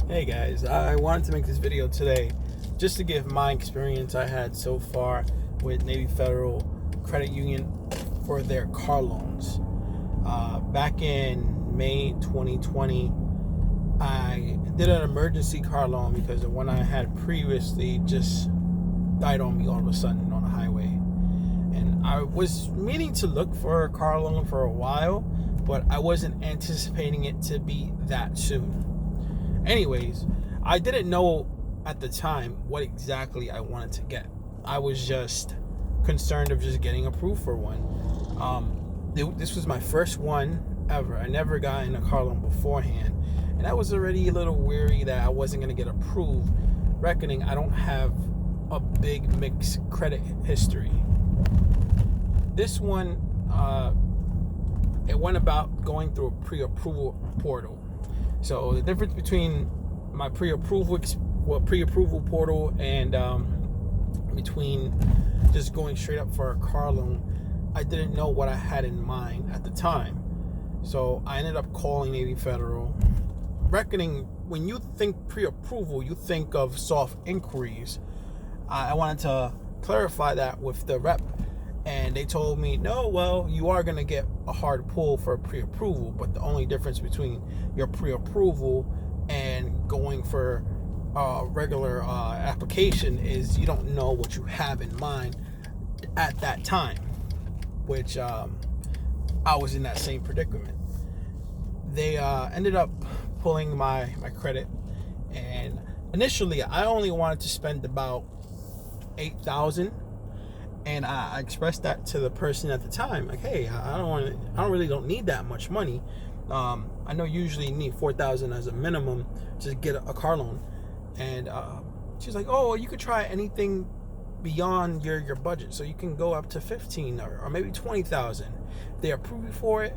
Hey guys, I wanted to make this video today just to give my experience I had so far with Navy Federal Credit Union for their car loans. Back in May 2020, I did an emergency car loan because the one I had previously just died on me all of a sudden on the highway. And I was meaning to look for a car loan for a while, but I wasn't anticipating it to be that soon. Anyways, I didn't know at the time what exactly I wanted to get. I was just concerned of just getting approved for one. This was my first one ever. I never got in a car loan beforehand, and I was already a little weary that I wasn't going to get approved, reckoning I don't have a big mixed credit history. This one, it went about going through a pre-approval portal. So the difference between my pre-approval portal and between just going straight up for a car loan, I didn't know what I had in mind at the time. So I ended up calling Navy Federal, reckoning when you think pre-approval, you think of soft inquiries. I wanted to clarify that with the rep, and they told me, no, well, you are going to get a hard pull for a pre-approval, but the only difference between your pre-approval and going for a regular application is you don't know what you have in mind at that time, which I was in that same predicament. They ended up pulling my credit, and initially I only wanted to spend about $8,000. And I expressed that to the person at the time, like, hey, I don't need that much money. I know usually you need $4,000 as a minimum to get a car loan. And she's like, oh, you could try anything beyond your budget, so you can go up to $15,000 or maybe $20,000. If they approve you for it,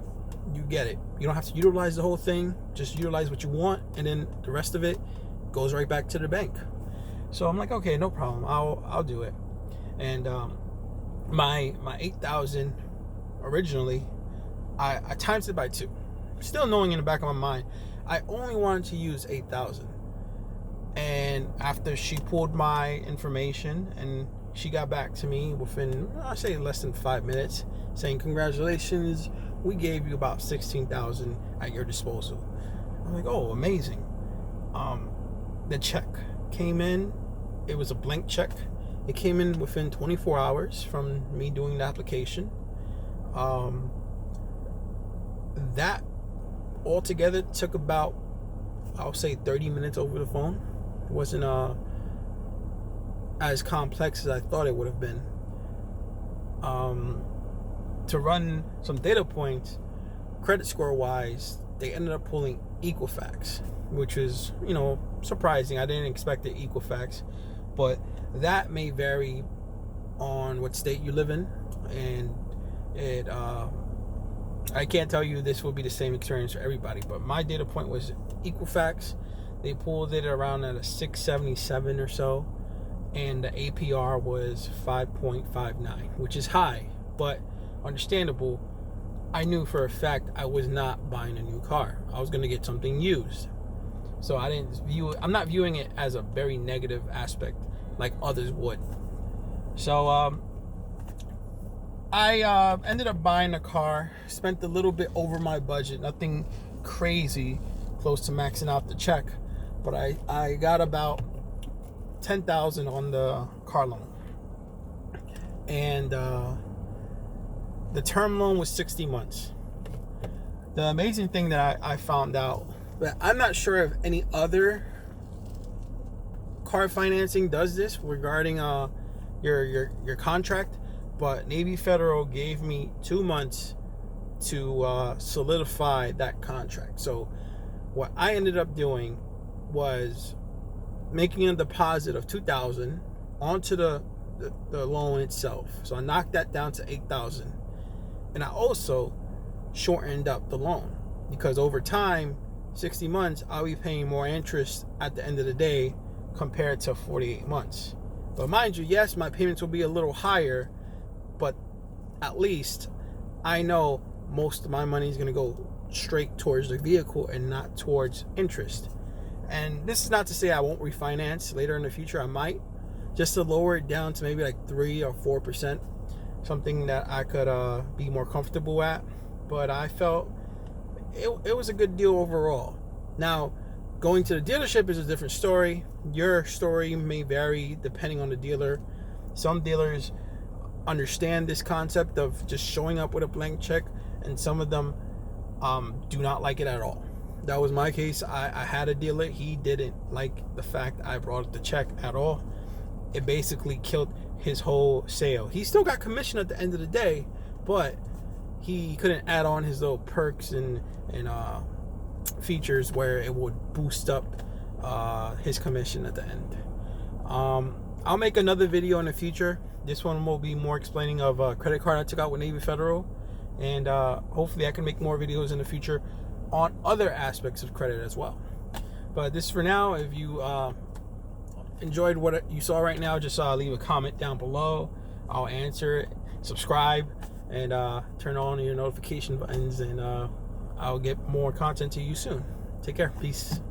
you get it. You don't have to utilize the whole thing. Just utilize what you want, and then the rest of it goes right back to the bank. So I'm like, okay, no problem. I'll do it. And my $8,000 originally, I times it by 2. Still knowing in the back of my mind, I only wanted to use $8,000. And after she pulled my information and she got back to me within, I say, less than 5 minutes, saying, congratulations, we gave you about $16,000 at your disposal. I'm like, oh, amazing. The check came in. It was a blank check. It came in within 24 hours from me doing the application. That altogether took about, I'll say, 30 minutes over the phone. It wasn't as complex as I thought it would have been. To run some data points, credit score wise, they ended up pulling Equifax, which is, surprising. I didn't expect the Equifax, but that may vary on what state you live in, and it I can't tell you this will be the same experience for everybody, but my data point was Equifax. They pulled it around at a 677 or so, and the APR was 5.59, which is high, but understandable. I knew for a fact I was not buying a new car. I was going to get something used. So I'm not viewing it as a very negative aspect like others would. So I ended up buying a car, spent a little bit over my budget, nothing crazy, close to maxing out the check, but I got about $10,000 on the car loan. And the term loan was 60 months. The amazing thing that I found out, but I'm not sure if any other car financing does this regarding your contract, but Navy Federal gave me 2 months to solidify that contract. So what I ended up doing was making a deposit of $2,000 onto the loan itself. So I knocked that down to $8,000, and I also shortened up the loan because over time, 60 months, I'll be paying more interest at the end of the day compared to 48 months. But mind you, yes, my payments will be a little higher, but at least I know most of my money is going to go straight towards the vehicle and not towards interest. And this is not to say I won't refinance later in the future. I might, just to lower it down to maybe like 3 or 4%, something that I could be more comfortable at. But I felt it was a good deal overall. Now, going to the dealership is a different story. Your story may vary depending on the dealer. Some dealers understand this concept of just showing up with a blank check, and some of them do not like it at all. That was my case. I had a dealer. He didn't like the fact I brought the check at all. It basically killed his whole sale. He still got commission at the end of the day, but he couldn't add on his little perks and features where it would boost up his commission at the end. I'll make another video in the future. This one will be more explaining of a credit card I took out with Navy Federal, and hopefully I can make more videos in the future on other aspects of credit as well. But this is for now. If you enjoyed what you saw right now, just leave a comment down below. I'll answer it. Subscribe and turn on your notification buttons, and I'll get more content to you soon. Take care. Peace.